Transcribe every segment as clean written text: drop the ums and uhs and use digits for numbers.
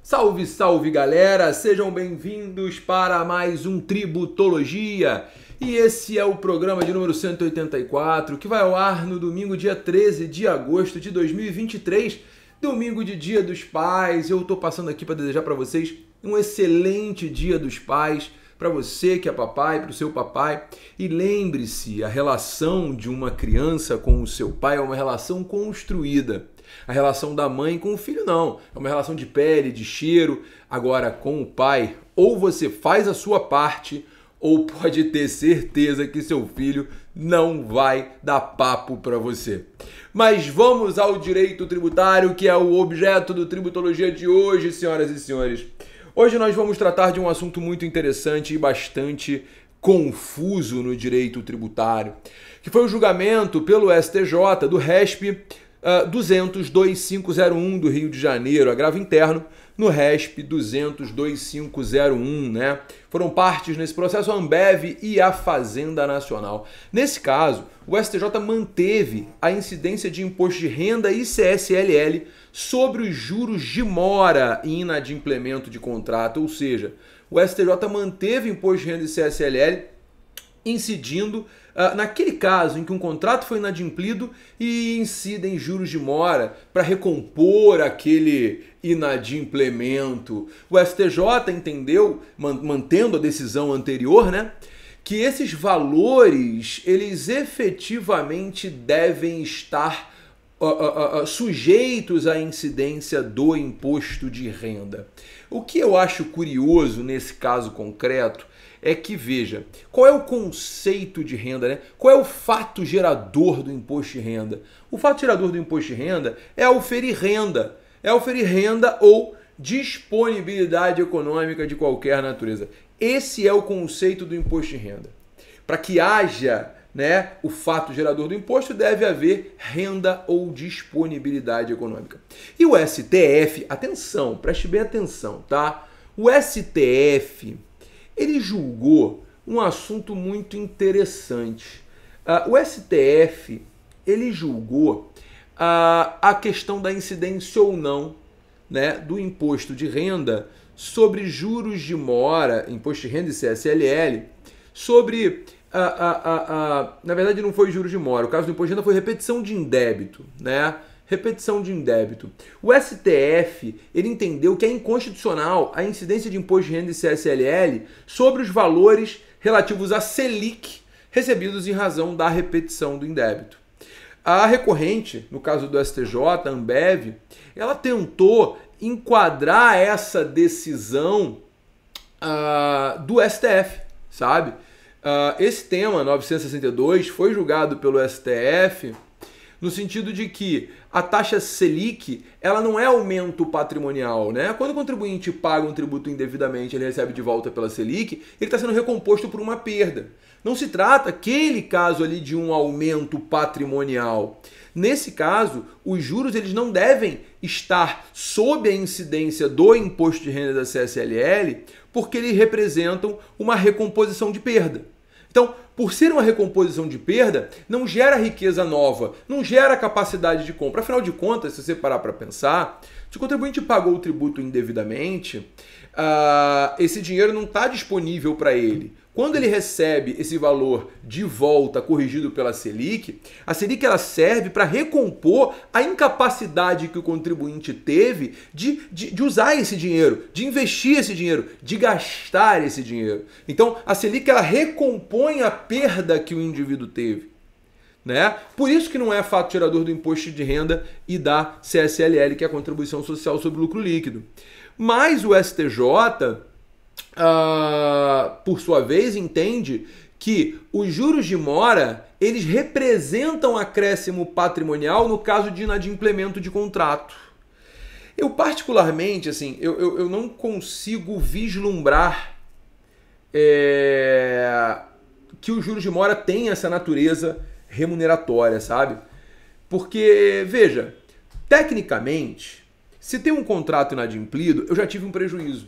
Salve, salve galera! Sejam bem-vindos para mais um Tributologia. E esse é o programa de número 184, que vai ao ar no domingo, dia 13 de agosto de 2023, domingo de Dia dos Pais. Eu tô passando aqui para desejar para vocês um excelente Dia dos Pais, para você que é papai, para o seu papai. E lembre-se, a relação de uma criança com o seu pai é uma relação construída. A relação da mãe com o filho não, é uma relação de pele, de cheiro. Agora, com o pai, ou você faz a sua parte, ou pode ter certeza que seu filho não vai dar papo para você. Mas vamos ao direito tributário, que é o objeto do Tributologia de hoje, senhoras e senhores. Hoje nós vamos tratar de um assunto muito interessante e bastante confuso no direito tributário, que foi o julgamento pelo STJ do RESP 200.2501 do Rio de Janeiro, agravo interno, no RESP 200.2501, né? Foram partes nesse processo a Ambev e a Fazenda Nacional. Nesse caso, o STJ manteve a incidência de imposto de renda e CSLL sobre os juros de mora e inadimplemento de contrato, ou seja, o STJ manteve imposto de renda e CSLL incidindo naquele caso em que um contrato foi inadimplido e incidem juros de mora para recompor aquele inadimplemento. O STJ entendeu, mantendo a decisão anterior, né, que esses valores eles efetivamente devem estar sujeitos à incidência do imposto de renda. O que eu acho curioso nesse caso concreto é que, veja, qual é o conceito de renda, né? Qual é o fato gerador do imposto de renda? O fato gerador do imposto de renda é auferir renda. É auferir renda ou disponibilidade econômica de qualquer natureza. Esse é o conceito do imposto de renda. Para que haja, né, o fato gerador do imposto, deve haver renda ou disponibilidade econômica. E o STF, atenção, preste bem atenção, tá? O STF... ele julgou um assunto muito interessante. O STF ele julgou a questão da incidência ou não, né, do imposto de renda sobre juros de mora, imposto de renda e CSLL, sobre... na verdade não foi juros de mora, o caso do imposto de renda foi repetição de indébito, né? Repetição de indébito. O STF ele entendeu que é inconstitucional a incidência de imposto de renda e CSLL sobre os valores relativos a Selic recebidos em razão da repetição do indébito. A recorrente, no caso do STJ, a Ambev, ela tentou enquadrar essa decisão do STF, sabe? Esse tema, 962, foi julgado pelo STF no sentido de que a taxa Selic, ela não é aumento patrimonial, né? Quando o contribuinte paga um tributo indevidamente, ele recebe de volta pela Selic, ele está sendo recomposto por uma perda. Não se trata, aquele caso ali, de um aumento patrimonial. Nesse caso, os juros eles não devem estar sob a incidência do imposto de renda da CSLL, porque eles representam uma recomposição de perda. Então, por ser uma recomposição de perda, não gera riqueza nova, não gera capacidade de compra. Afinal de contas, se você parar para pensar, se o contribuinte pagou o tributo indevidamente, esse dinheiro não está disponível para ele. Quando ele recebe esse valor de volta corrigido pela Selic, a Selic ela serve para recompor a incapacidade que o contribuinte teve de usar esse dinheiro, de investir esse dinheiro, de gastar esse dinheiro. Então, a Selic ela recompõe a perda que o indivíduo teve, né? Por isso que não é fato gerador do imposto de renda e da CSLL, que é a contribuição social sobre lucro líquido. Mas o STJ... por sua vez, entende que os juros de mora eles representam acréscimo patrimonial no caso de inadimplemento de contrato. Eu particularmente, assim, eu não consigo vislumbrar que os juros de mora têm essa natureza remuneratória, sabe? Porque, veja, tecnicamente, se tem um contrato inadimplido, eu já tive um prejuízo.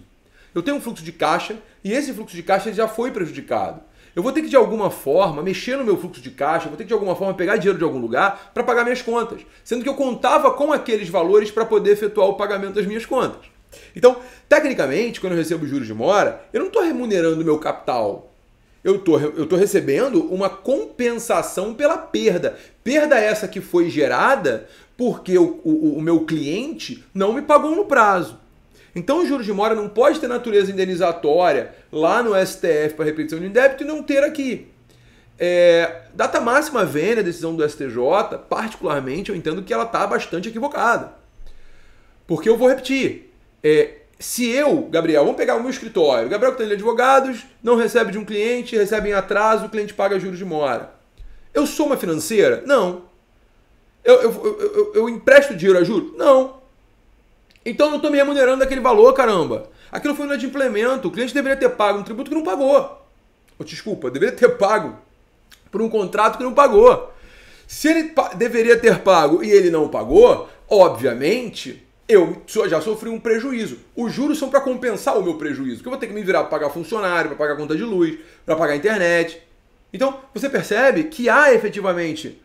Eu tenho um fluxo de caixa e esse fluxo de caixa já foi prejudicado. Eu vou ter que, de alguma forma, mexer no meu fluxo de caixa, vou ter que, de alguma forma, pegar dinheiro de algum lugar para pagar minhas contas. Sendo que eu contava com aqueles valores para poder efetuar o pagamento das minhas contas. Então, tecnicamente, quando eu recebo juros de mora, eu não estou remunerando o meu capital. Eu tô recebendo uma compensação pela perda. Perda essa que foi gerada porque o meu cliente não me pagou no prazo. Então o juros de mora não pode ter natureza indenizatória lá no STF para repetição de débito e não ter aqui. Data máxima vênia, a decisão do STJ, particularmente eu entendo que ela está bastante equivocada. Porque eu vou repetir. Se eu, Gabriel, vamos pegar o meu escritório, Gabriel que tem de advogados, não recebe de um cliente, recebe em atraso, o cliente paga juros de mora. Eu sou uma financeira? Não. Eu empresto dinheiro a juros? Não. Então eu não estou me remunerando daquele valor, caramba. Aquilo foi um inadimplemento, o cliente deveria ter pago um tributo que não pagou. Desculpa, deveria ter pago por um contrato que não pagou. Se ele deveria ter pago e ele não pagou, obviamente eu já sofri um prejuízo. Os juros são para compensar o meu prejuízo, porque eu vou ter que me virar para pagar funcionário, para pagar conta de luz, para pagar internet. Então, você percebe que há efetivamente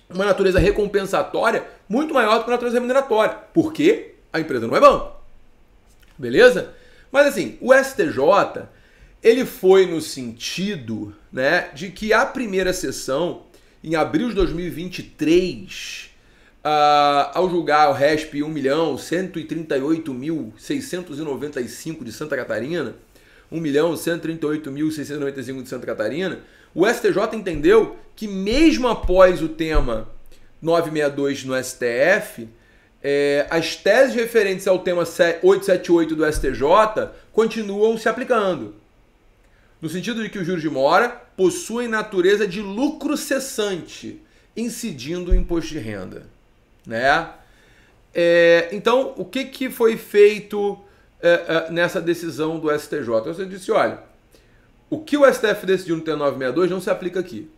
uma natureza recompensatória muito maior do que a natureza remuneratória, porque a empresa não é banco. Beleza? Mas assim, o STJ, ele foi no sentido, né, de que a primeira sessão, em abril de 2023, ao julgar o RESP 1.138.695 de Santa Catarina, 1.138.695 de Santa Catarina, o STJ entendeu que mesmo após o tema 962 no STF, as teses referentes ao tema 878 do STJ continuam se aplicando. No sentido de que os juros de mora possuem natureza de lucro cessante, incidindo o imposto de renda. Né? Então, o que foi feito nessa decisão do STJ? Você disse, olha, o que o STF decidiu no T962 não se aplica aqui.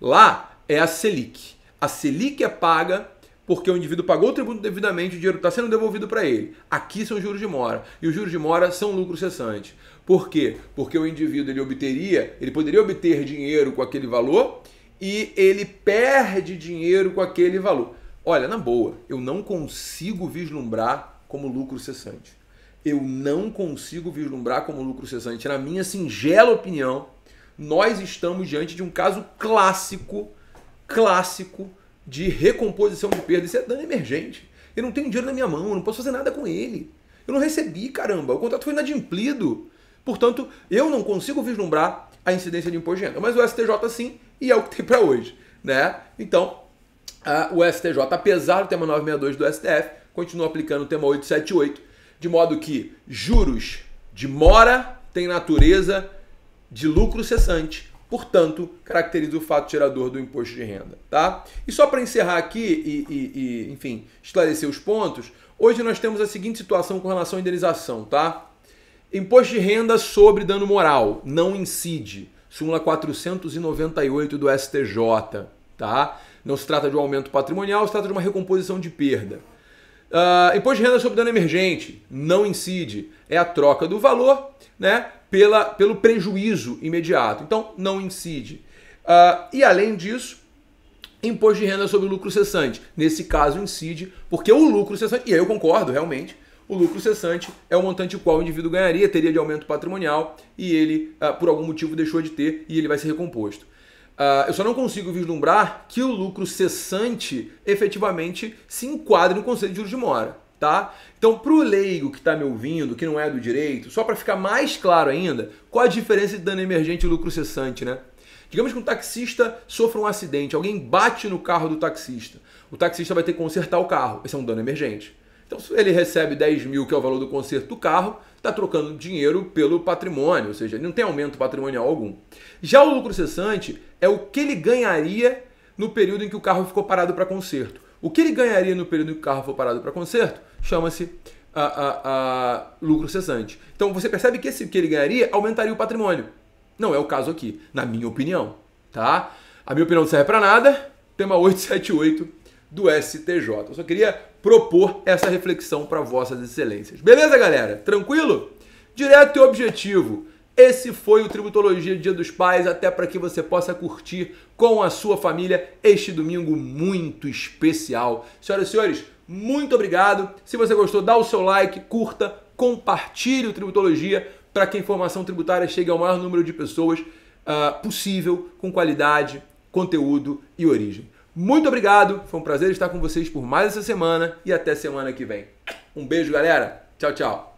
Lá é a Selic. A Selic é paga porque o indivíduo pagou o tributo devidamente, o dinheiro está sendo devolvido para ele. Aqui são juros de mora. E os juros de mora são lucro cessante. Por quê? Porque o indivíduo ele poderia obter dinheiro com aquele valor e ele perde dinheiro com aquele valor. Olha, na boa, eu não consigo vislumbrar como lucro cessante. Eu não consigo vislumbrar como lucro cessante. Na minha singela opinião, nós estamos diante de um caso clássico de recomposição de perda. Isso é dano emergente. Eu não tenho dinheiro na minha mão, eu não posso fazer nada com ele. Eu não recebi, caramba. O contrato foi inadimplido. Portanto, eu não consigo vislumbrar a incidência de imposto de renda. Mas o STJ sim, e é o que tem para hoje, né? Então, o STJ, apesar do tema 962 do STF, continua aplicando o tema 878, de modo que juros de mora têm natureza de lucro cessante, portanto, caracteriza o fato gerador do imposto de renda. Tá? E só para encerrar aqui e, enfim, esclarecer os pontos, hoje nós temos a seguinte situação com relação à indenização. Tá? Imposto de renda sobre dano moral não incide. Súmula 498 do STJ. Tá? Não se trata de um aumento patrimonial, se trata de uma recomposição de perda. Imposto de renda sobre dano emergente não incide. É a troca do valor, né, pelo prejuízo imediato. Então, não incide. E além disso, imposto de renda sobre lucro cessante. Nesse caso, incide, porque o lucro cessante, e aí eu concordo realmente, o lucro cessante é o montante qual o indivíduo ganharia, teria de aumento patrimonial, e ele, por algum motivo, deixou de ter, e ele vai ser recomposto. Eu só não consigo vislumbrar que o lucro cessante efetivamente se enquadre no conceito de juros de mora. Tá? Então, para o leigo que está me ouvindo, que não é do direito, só para ficar mais claro ainda, qual a diferença de dano emergente e lucro cessante, né? Digamos que um taxista sofra um acidente, alguém bate no carro do taxista. O taxista vai ter que consertar o carro, esse é um dano emergente. Então, se ele recebe 10 mil, que é o valor do conserto do carro, está trocando dinheiro pelo patrimônio, ou seja, ele não tem aumento patrimonial algum. Já o lucro cessante é o que ele ganharia no período em que o carro ficou parado para conserto. O que ele ganharia no período em que o carro for parado para conserto chama-se lucro cessante. Então você percebe que esse que ele ganharia aumentaria o patrimônio. Não é o caso aqui, na minha opinião. Tá? A minha opinião não serve para nada. Tema 878 do STJ. Eu só queria propor essa reflexão para vossas excelências. Beleza, galera? Tranquilo? Direto e objetivo. Esse foi o Tributologia Dia dos Pais, até para que você possa curtir com a sua família este domingo muito especial. Senhoras e senhores, muito obrigado. Se você gostou, dá o seu like, curta, compartilhe o Tributologia para que a informação tributária chegue ao maior número de pessoas possível, com qualidade, conteúdo e origem. Muito obrigado, foi um prazer estar com vocês por mais essa semana e até semana que vem. Um beijo, galera. Tchau, tchau.